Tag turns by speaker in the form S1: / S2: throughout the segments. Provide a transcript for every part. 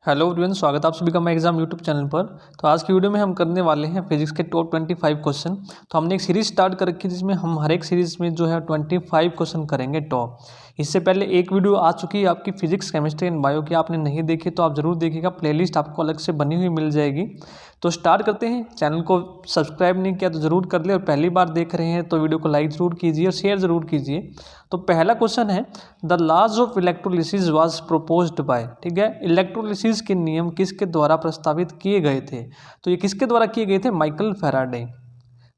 S1: Hello everyone, स्वागत है आप सभी का मैं एग्जाम यूट्यूब चैनल पर। तो आज की वीडियो में हम करने वाले हैं फिजिक्स के टॉप 25 क्वेश्चन। तो हमने एक सीरीज स्टार्ट कर रखी है जिसमें हम हर एक सीरीज में जो है 25 क्वेश्चन करेंगे टॉप। इससे पहले एक वीडियो आ चुकी है आपकी फिजिक्स केमिस्ट्री एंड बायो की, आपने नहीं देखी तो आप जरूर देखिएगा, प्लेलिस्ट आपको अलग से बनी हुई मिल जाएगी। तो स्टार्ट करते हैं। चैनल को सब्सक्राइब नहीं किया तो ज़रूर कर ले, और पहली बार देख रहे हैं तो वीडियो को लाइक ज़रूर कीजिए और शेयर ज़रूर कीजिए। तो पहला क्वेश्चन है, the laws of electrolysis was proposed by. ठीक है, इलेक्ट्रोलिसिस के नियम किसके द्वारा प्रस्तावित किए गए थे? तो ये किसके द्वारा किए गए थे? Michael Faraday.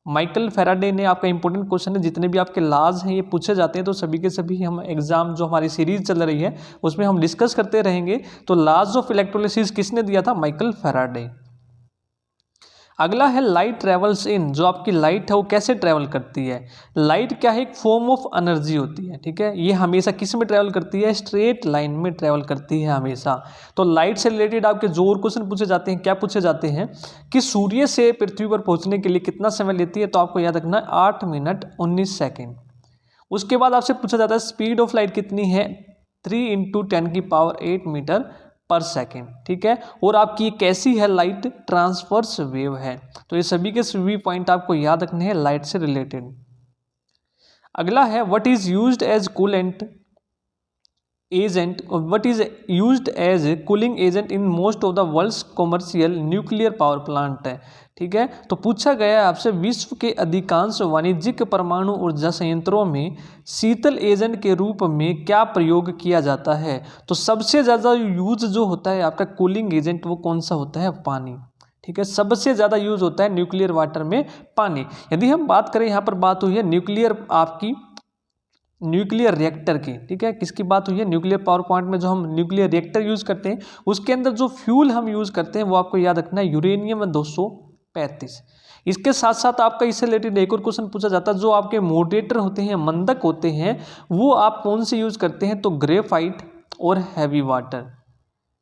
S1: माइकल फैराडे ने, आपका इंपॉर्टेंट क्वेश्चन है, जितने भी आपके लॉज हैं ये पूछे जाते हैं तो सभी के सभी हम एग्जाम जो हमारी सीरीज चल रही है उसमें हम डिस्कस करते रहेंगे। तो लॉज ऑफ इलेक्ट्रोलिसिस किसने दिया था? Michael Faraday. अगला है लाइट ट्रेवल्स इन। जो आपकी लाइट है वो कैसे ट्रेवल करती है? लाइट क्या है? एक फॉर्म ऑफ एनर्जी होती है। ठीक है, ये हमेशा किस में ट्रेवल करती है? स्ट्रेट लाइन में ट्रेवल करती है हमेशा। तो लाइट से रिलेटेड आपके जो और क्वेश्चन पूछे जाते हैं, क्या पूछे जाते हैं कि सूर्य से पृथ्वी पर पहुंचने के लिए कितना समय लेती है? तो आपको याद रखना 8 मिनट 19 सेकेंड। उसके बाद आपसे पूछा जाता है स्पीड ऑफ लाइट कितनी है? 3 × 10⁸ मीटर पर सेकेंड। ठीक है, और आपकी ये कैसी है? लाइट ट्रांसवर्स वेव है। तो ये सभी के सभी पॉइंट आपको याद रखने हैं लाइट से रिलेटेड। अगला है, what is used as coolant agent, what is used as cooling agent in most of the world's commercial nuclear power plant है। ठीक है, तो पूछा गया है आपसे, विश्व के अधिकांश वाणिज्यिक परमाणु ऊर्जा संयंत्रों में शीतल एजेंट के रूप में क्या प्रयोग किया जाता है? तो सबसे ज़्यादा यूज जो होता है आपका कूलिंग एजेंट वो कौन सा होता है? पानी। ठीक है, सबसे ज़्यादा यूज होता है न्यूक्लियर वाटर में पानी। यदि हम बात करें, यहाँ पर बात हुई है न्यूक्लियर आपकी न्यूक्लियर रिएक्टर की। ठीक है, किसकी बात हुई है? न्यूक्लियर पावर प्लांट में जो हम न्यूक्लियर रिएक्टर यूज करते हैं उसके अंदर जो फ्यूल हम यूज करते हैं वो आपको याद रखना है यूरेनियम 235। इसके साथ साथ आपका इससे रिलेटेड एक और क्वेश्चन पूछा जाता है, जो आपके मॉडरेटर होते हैं, मंदक होते हैं, वो आप कौन से यूज करते हैं? तो ग्रेफाइट और हैवी वाटर।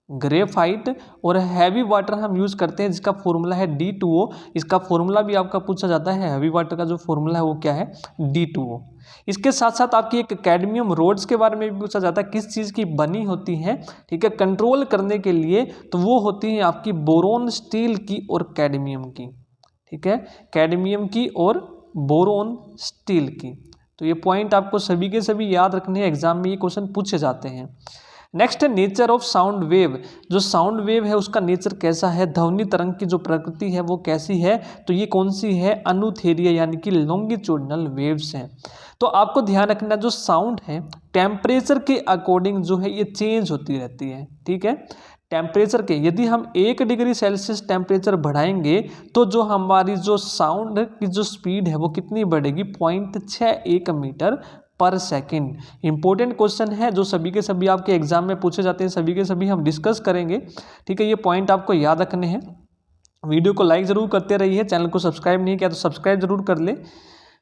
S1: ग्रेफाइट और हैवी वाटर हम यूज करते हैं, जिसका फॉर्मूला है D2O। इसका फॉर्मूला भी आपका पूछा जाता है, हैवी वाटर का जो फॉर्मूला है वो क्या है? D2O। इसके साथ साथ आपकी एक कैडमियम रोड्स के बारे में भी पूछा जाता है, किस चीज़ की बनी होती है? ठीक है, कंट्रोल करने के लिए, तो वो होती है आपकी बोरोन स्टील की और कैडमियम की। ठीक है, कैडमियम की और बोरोन स्टील की। तो ये पॉइंट आपको सभी के सभी याद रखने हैं, एग्जाम में ये क्वेश्चन पूछे जाते हैं। नेक्स्ट है नेचर ऑफ साउंड वेव। जो साउंड वेव है उसका नेचर कैसा है? ध्वनि तरंग की जो प्रकृति है वो कैसी है? तो ये कौन सी है? अनुथेरिया यानी कि लॉन्गिट्यूडिनल वेव्स हैं। तो आपको ध्यान रखना, जो साउंड है टेम्परेचर के अकॉर्डिंग जो है ये चेंज होती रहती है। ठीक है, टेम्परेचर के, यदि हम 1 डिग्री सेल्सियस टेम्परेचर बढ़ाएंगे तो जो हमारी जो साउंड की जो स्पीड है वो कितनी बढ़ेगी? 0.61 मीटर पर सेकेंड। इंपॉर्टेंट क्वेश्चन है जो सभी के सभी आपके एग्जाम में पूछे जाते हैं, सभी के सभी हम डिस्कस करेंगे। ठीक है, ये पॉइंट आपको याद रखने हैं। वीडियो को लाइक जरूर करते रहिए, चैनल को सब्सक्राइब नहीं किया तो सब्सक्राइब जरूर कर ले।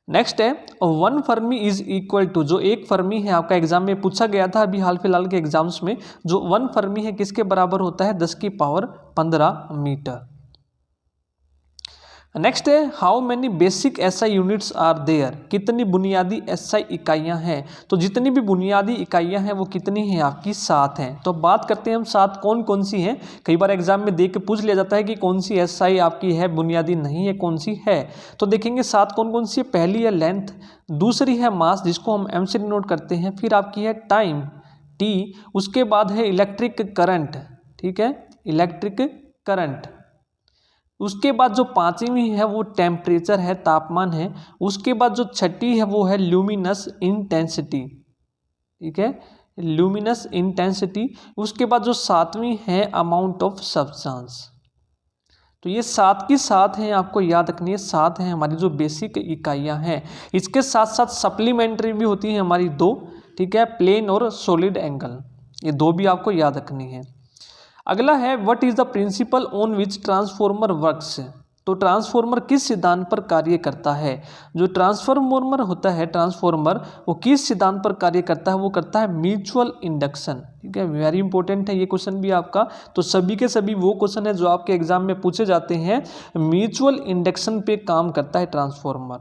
S1: नेक्स्ट है 1 फर्मी इज इक्वल टू। जो 1 फर्मी है आपका एग्जाम में पूछा गया था अभी हाल फिलहाल के एग्जाम्स में, जो 1 फर्मी है किसके बराबर होता है? 10⁻15 मीटर। नेक्स्ट है, how many basic SI units are there. कितनी बुनियादी एसआई इकाइयां हैं? तो जितनी भी बुनियादी इकाइयां हैं वो कितनी हैं? आपकी 7 हैं। तो बात करते हैं हम 7 कौन कौन सी हैं। कई बार एग्जाम में देख के पूछ लिया जाता है कि कौन सी एसआई आपकी है बुनियादी, नहीं है कौन सी है। तो देखेंगे 7 कौन कौन सी है। पहली है लेंथ, दूसरी है मास जिसको हम एम से डिनोट करते हैं, फिर आपकी है टाइम T, उसके बाद है इलेक्ट्रिक करंट। ठीक है, इलेक्ट्रिक करंट। उसके बाद जो 5वीं है वो टेम्परेचर है, तापमान है। उसके बाद जो 6ठी है वो है ल्यूमिनस इंटेंसिटी। ठीक है, ल्यूमिनस इंटेंसिटी। उसके बाद जो 7वीं है अमाउंट ऑफ सब्सटेंस। तो ये 7 की 7 हैं, आपको याद रखनी है। 7 हैं हमारी जो बेसिक इकाइयां हैं। इसके साथ साथ सप्लीमेंट्री भी होती है हमारी 2। ठीक है, प्लेन और सॉलिड एंगल, ये 2 भी आपको याद रखनी है। अगला है, what is the principal on which transformer works. तो ट्रांसफॉर्मर किस सिद्धांत पर कार्य करता है? जो ट्रांसफॉर्मर होता है, ट्रांसफॉर्मर वो किस सिद्धांत पर कार्य करता है? वो करता है म्यूचुअल इंडक्शन। ठीक है, वेरी इंपॉर्टेंट है ये क्वेश्चन भी आपका। तो सभी के सभी वो क्वेश्चन है जो आपके एग्जाम में पूछे जाते हैं, म्यूचुअल इंडक्शन पे काम करता है ट्रांसफॉर्मर।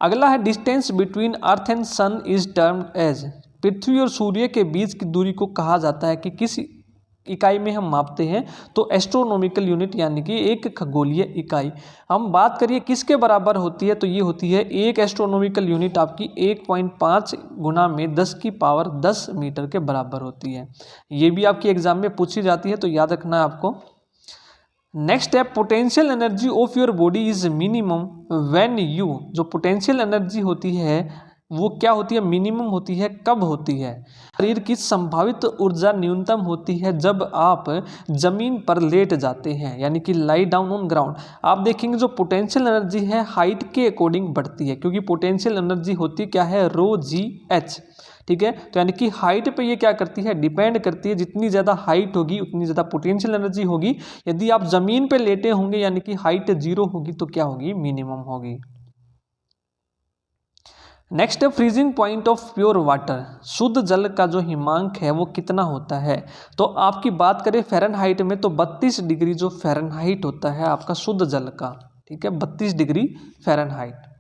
S1: अगला है, distance between earth and sun is termed as. पृथ्वी और सूर्य के बीच की दूरी को कहा जाता है कि किस इकाई में हम मापते हैं, तो एस्ट्रोनॉमिकल यूनिट यानी कि एक खगोलीय इकाई। हम बात करिए किसके बराबर होती है, तो ये होती है एक एस्ट्रोनॉमिकल यूनिट आपकी 1.5 गुना में 10 की पावर 10 मीटर के बराबर होती है। ये भी आपकी एग्जाम में पूछी जाती है, तो याद रखना है आपको। नेक्स्ट है potential energy of your body is minimum when you, जो पोटेंशियल एनर्जी होती है वो क्या होती है, मिनिमम होती है, कब होती है। शरीर की संभावित ऊर्जा न्यूनतम होती है जब आप जमीन पर लेट जाते हैं, यानी कि लाई डाउन ऑन ग्राउंड। आप देखेंगे जो पोटेंशियल एनर्जी है हाइट के अकॉर्डिंग बढ़ती है, क्योंकि पोटेंशियल एनर्जी होती क्या है, रो जी एच, ठीक है। तो यानी कि हाइट पे ये क्या करती है, डिपेंड करती है। जितनी ज़्यादा हाइट होगी उतनी ज़्यादा पोटेंशियल एनर्जी होगी। यदि आप ज़मीन पे लेटे होंगे यानी कि हाइट 0 होगी तो क्या होगी, मिनिमम होगी। नेक्स्ट है freezing point of pure water, शुद्ध जल का जो हिमांक है वो कितना होता है। तो आपकी बात करें फ़ारेनहाइट में तो 32 डिग्री जो फ़ारेनहाइट होता है आपका शुद्ध जल का, ठीक है, 32 डिग्री फ़ारेनहाइट।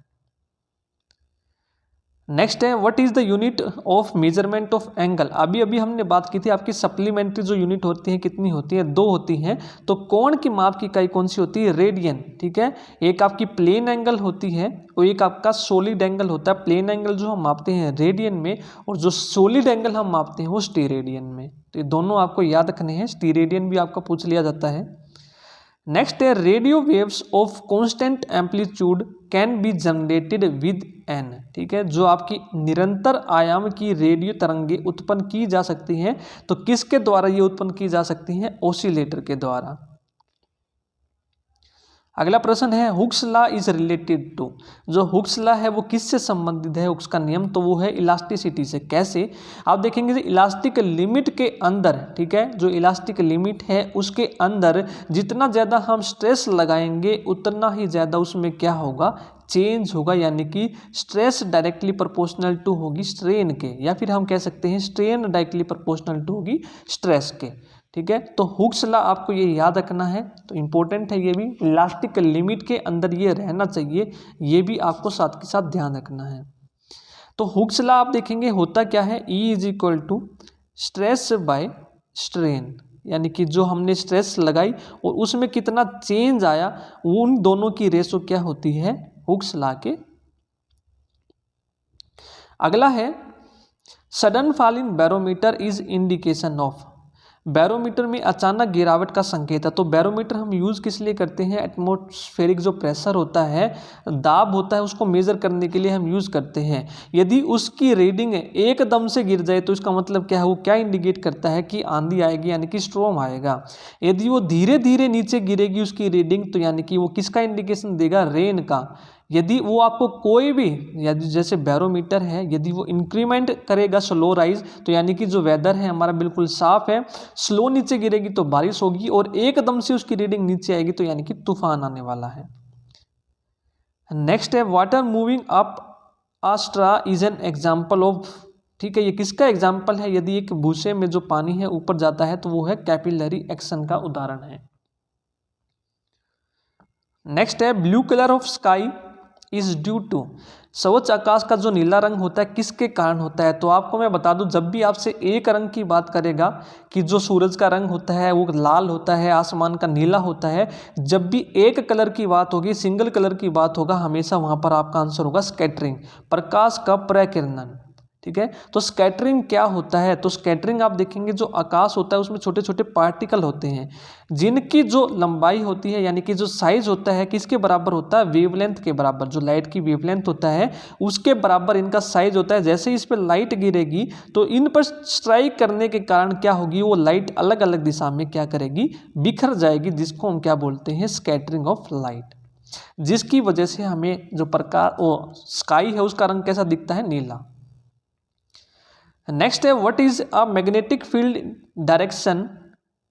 S1: नेक्स्ट है what is the unit of measurement of angle. अभी अभी हमने बात की थी आपकी सप्लीमेंट्री जो यूनिट होती है कितनी होती है, 2 होती हैं। तो कोण की माप की इकाई कौन सी होती है, रेडियन, ठीक है। एक आपकी प्लेन एंगल होती है और एक आपका सॉलिड एंगल होता है। प्लेन एंगल जो हम मापते हैं रेडियन में और जो सॉलिड एंगल हम मापते हैं वो स्टीरेडियन में। तो ये दोनों आपको याद रखने हैं, स्टीरेडियन भी आपका पूछ लिया जाता है। नेक्स्ट है radio waves of constant amplitude can be generated with an, ठीक है। जो आपकी निरंतर आयाम की रेडियो तरंगे उत्पन्न की जा सकती हैं, तो किसके द्वारा ये उत्पन्न की जा सकती हैं, ऑसिलेटर के द्वारा। अगला प्रश्न है Hooke's law is related to, जो हुक्स लॉ है वो किससे संबंधित है, हुक्स का नियम, तो वो है इलास्टिसिटी से। कैसे, आप देखेंगे इलास्टिक लिमिट के अंदर, ठीक है, जो इलास्टिक लिमिट है उसके अंदर जितना ज़्यादा हम स्ट्रेस लगाएंगे उतना ही ज़्यादा उसमें क्या होगा, चेंज होगा, यानी कि स्ट्रेस डायरेक्टली प्रोपोर्शनल टू होगी स्ट्रेन के, या फिर हम कह सकते हैं स्ट्रेन डायरेक्टली प्रोपोर्शनल टू होगी स्ट्रेस के, ठीक है। तो हुक्स लॉ आपको ये याद रखना है, तो इंपॉर्टेंट है ये भी, इलास्टिक लिमिट के अंदर ये रहना चाहिए, ये भी आपको साथ के साथ ध्यान रखना है। तो हुक्स लॉ आप देखेंगे होता क्या है, E is equal to stress by strain, यानी कि जो हमने स्ट्रेस लगाई और उसमें कितना चेंज आया, उन दोनों की रेशो क्या होती है, हुक्स लॉ के। अगला है sudden fall in barometer is indication of, barometer में अचानक गिरावट का संकेत है। तो बैरोमीटर हम यूज़ किस लिए करते हैं, एटमॉस्फेरिक जो प्रेशर होता है, दाब होता है, उसको मेज़र करने के लिए हम यूज़ करते हैं। यदि उसकी रीडिंग एकदम से गिर जाए तो इसका मतलब क्या है, वो क्या इंडिकेट करता है कि आंधी आएगी, यानी कि स्ट्रॉम आएगा। यदि वो धीरे धीरे नीचे गिरेगी उसकी रीडिंग, तो यानी कि वो किसका इंडिकेशन देगा, रेन का। यदि वो आपको कोई भी, यदि जैसे बैरोमीटर है, यदि वो इंक्रीमेंट करेगा स्लो राइज, तो यानी कि जो वेदर है हमारा बिल्कुल साफ है, स्लो नीचे गिरेगी तो बारिश होगी, और एकदम से उसकी रीडिंग नीचे आएगी तो यानी कि तूफान आने वाला है। नेक्स्ट है water moving up a straw is an example of, ठीक है, ये किसका एग्जाम्पल है, यदि एक भूसे में जो पानी है ऊपर जाता है तो वो है कैपिलरी एक्शन का उदाहरण है। नेक्स्ट है blue colour of sky is due to, स्वच्छ आकाश का जो नीला रंग होता है किसके कारण होता है। तो आपको मैं बता दूं, जब भी आपसे एक रंग की बात करेगा कि जो सूरज का रंग होता है वो लाल होता है, आसमान का नीला होता है, जब भी एक कलर की बात होगी, सिंगल कलर की बात होगा, हमेशा वहाँ पर आपका आंसर होगा स्कैटरिंग, प्रकाश का प्रकिरणन, ठीक है। तो स्कैटरिंग क्या होता है, तो स्कैटरिंग आप देखेंगे जो आकाश होता है उसमें छोटे छोटे पार्टिकल होते हैं जिनकी जो लंबाई होती है, यानी कि जो साइज होता है किसके बराबर होता है, वेवलेंथ के बराबर। जो लाइट की वेवलेंथ होता है उसके बराबर इनका साइज होता है। जैसे इस पर लाइट गिरेगी तो इन पर स्ट्राइक करने के कारण क्या होगी, वो लाइट अलग अलग दिशा में क्या करेगी, बिखर जाएगी, जिसको हम क्या बोलते हैं, स्कैटरिंग ऑफ लाइट, जिसकी वजह से हमें जो प्रकाश वो स्काई है उसका रंग कैसा दिखता है, नीला। नेक्स्ट है what is a magnetic field direction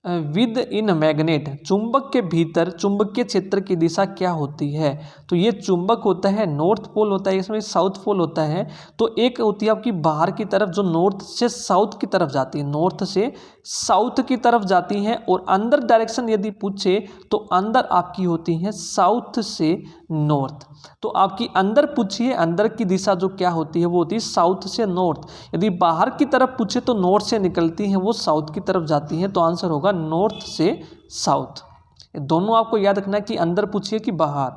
S1: with in magnet, चुंबक के भीतर चुंबकीय क्षेत्र की दिशा क्या होती है। तो ये चुंबक होता है, नॉर्थ पोल होता है, इसमें साउथ पोल होता है। तो एक होती है आपकी बाहर की तरफ जो नॉर्थ से साउथ की तरफ जाती है, नॉर्थ से साउथ की तरफ जाती हैं, और अंदर डायरेक्शन यदि पूछे तो अंदर आपकी होती है साउथ से नॉर्थ। तो आपकी अंदर पूछिए, अंदर की दिशा जो क्या होती है वो होती है साउथ से नॉर्थ। यदि बाहर की तरफ पूछे तो नॉर्थ से निकलती हैं, वो साउथ की तरफ जाती हैं, तो आंसर होगा नॉर्थ से साउथ। दोनों आपको याद रखना है कि अंदर पूछिए कि बाहर।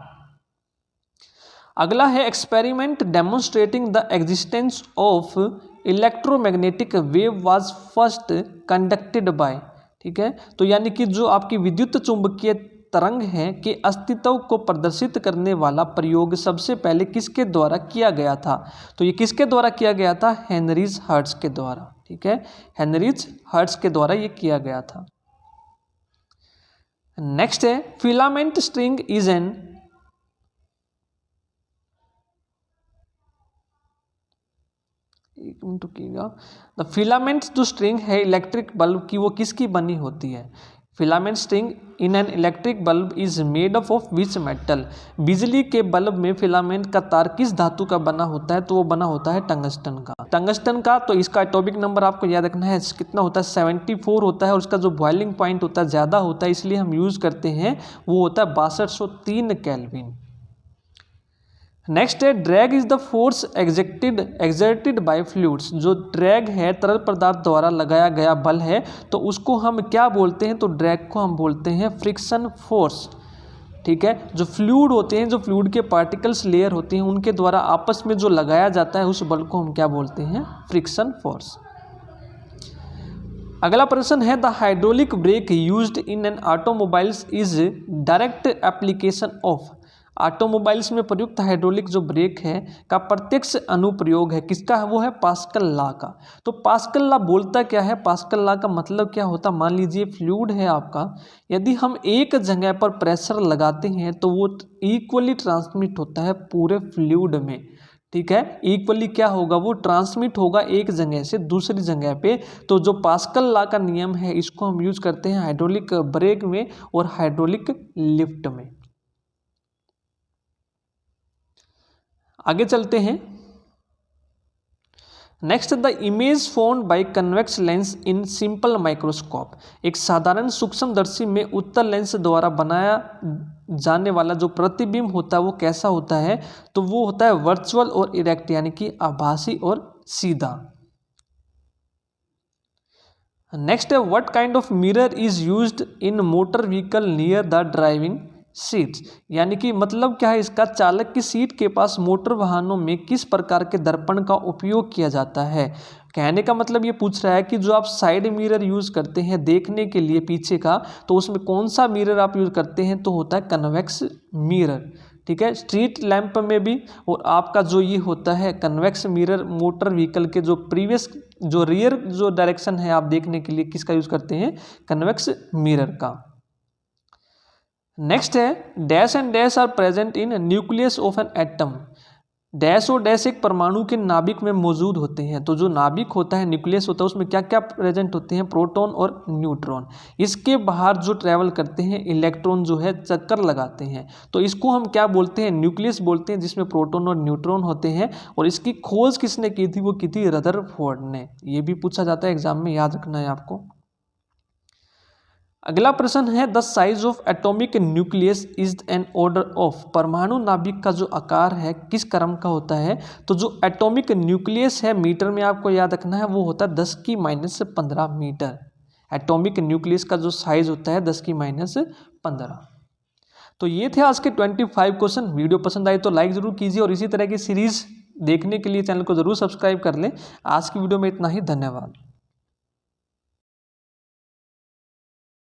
S1: अगला है experiment demonstrating the existence of electromagnetic wave was first conducted by. ठीक है, तो यानी कि जो आपकी विद्युत चुंबकीय तरंग है के अस्तित्व को प्रदर्शित करने वाला प्रयोग सबसे पहले किसके द्वारा किया गया था? तो ये किसके द्वारा किया गया था? हेनरीज हर्ट्ज के द्वारा। ठीक है, हेनरीज हर्ट्ज के द्वारा ये किया गया था। नेक्स्ट है फिलामेंट स्ट्रिंग इज एन एक मिनट रुकिएगा। द फिलामेंट जो स्ट्रिंग है इलेक्ट्रिक बल्ब की वो किसकी बनी होती है? Filament string in an electric bulb is made up of which metal? बिजली के बल्ब में फिलामेंट का तार किस धातु का बना होता है? तो वो बना होता है टंगस्टन का। टंगस्टन का, तो इसका एटॉमिक नंबर आपको याद रखना है कितना होता है? 74 होता है, और उसका जो बॉइलिंग पॉइंट होता है ज़्यादा होता है, इसलिए हम यूज़ करते हैं, वो होता है 6203 केल्विन। नेक्स्ट है drag is the force exerted by fluids. जो ड्रैग है तरल पदार्थ द्वारा लगाया गया बल है, तो उसको हम क्या बोलते हैं? तो ड्रैग को हम बोलते हैं फ्रिक्शन फोर्स। ठीक है, जो फ्लूइड होते हैं, जो फ्लूइड के पार्टिकल्स लेयर होती हैं, उनके द्वारा आपस में जो लगाया जाता है उस बल को हम क्या बोलते हैं? Friction force. अगला प्रश्न है the hydraulic brake used in an automobiles is direct application of. Automobiles में प्रयुक्त हाइड्रोलिक जो ब्रेक है का प्रत्यक्ष अनुप्रयोग है किसका? वो है पास्कल लॉ का। तो पास्कल लॉ बोलता क्या है? पास्कल लॉ का मतलब क्या होता? मान लीजिए फ्लूइड है आपका, यदि हम एक जगह पर प्रेशर लगाते हैं तो वो इक्वली ट्रांसमिट होता है पूरे फ्लूइड में। ठीक है, इक्वली क्या होगा? वो ट्रांसमिट होगा एक जगह से दूसरी जगह पे। तो जो पास्कल लॉ का नियम है इसको हम यूज करते हैं हाइड्रोलिक ब्रेक में और हाइड्रोलिक लिफ्ट में। आगे चलते हैं। Next the image found by convex lens in simple microscope. एक साधारण सूक्ष्मदर्शी में उत्तल लेंस द्वारा बनाया जाने वाला जो प्रतिबिंब होता है वो कैसा होता है? तो वो होता है वर्चुअल और इरेक्ट, यानी कि आभासी और सीधा। नेक्स्ट है what kind of mirror is used in motor vehicle near the driving seats. यानी कि मतलब क्या है इसका? चालक की सीट के पास मोटर वाहनों में किस प्रकार के दर्पण का उपयोग किया जाता है? कहने का मतलब ये पूछ रहा है कि जो आप साइड मिरर यूज़ करते हैं देखने के लिए पीछे का, तो उसमें कौन सा मिरर आप यूज़ करते हैं? तो होता है कन्वेक्स मिरर। ठीक है, स्ट्रीट लैंप में भी, और आपका जो ये होता है कन्वेक्स मिरर मोटर व्हीकल के जो प्रीवियस जो रियर जो डायरेक्शन है आप देखने के लिए किसका यूज़ करते हैं? कन्वेक्स मिरर का। नेक्स्ट है dash and dash are present in nucleus of an atom. Dash और डैश एक परमाणु के नाभिक में मौजूद होते हैं। तो जो नाभिक होता है, न्यूक्लियस होता है, उसमें क्या क्या प्रेजेंट होते हैं? प्रोटॉन और न्यूट्रॉन। इसके बाहर जो ट्रैवल करते हैं इलेक्ट्रॉन जो है चक्कर लगाते हैं, तो इसको हम क्या बोलते हैं? न्यूक्लियस बोलते हैं, जिसमें प्रोटॉन और न्यूट्रॉन होते हैं। और इसकी खोज किसने की थी? वो की थी रदरफोर्ड ने। ये भी पूछा जाता है एग्जाम में, याद रखना है आपको। अगला प्रश्न है the size of atomic nucleus is an order of. परमाणु नाभिक का जो आकार है किस क्रम का होता है? तो जो एटॉमिक न्यूक्लियस है मीटर में आपको याद रखना है, वो होता है 10⁻⁻15 मीटर। एटॉमिक न्यूक्लियस का जो साइज होता है 10⁻15। तो ये थे आज के 25 क्वेश्चन। वीडियो पसंद आई तो लाइक जरूर कीजिए, और इसी तरह की सीरीज देखने के लिए चैनल को जरूर सब्सक्राइब कर लें। आज की वीडियो में इतना ही, धन्यवाद।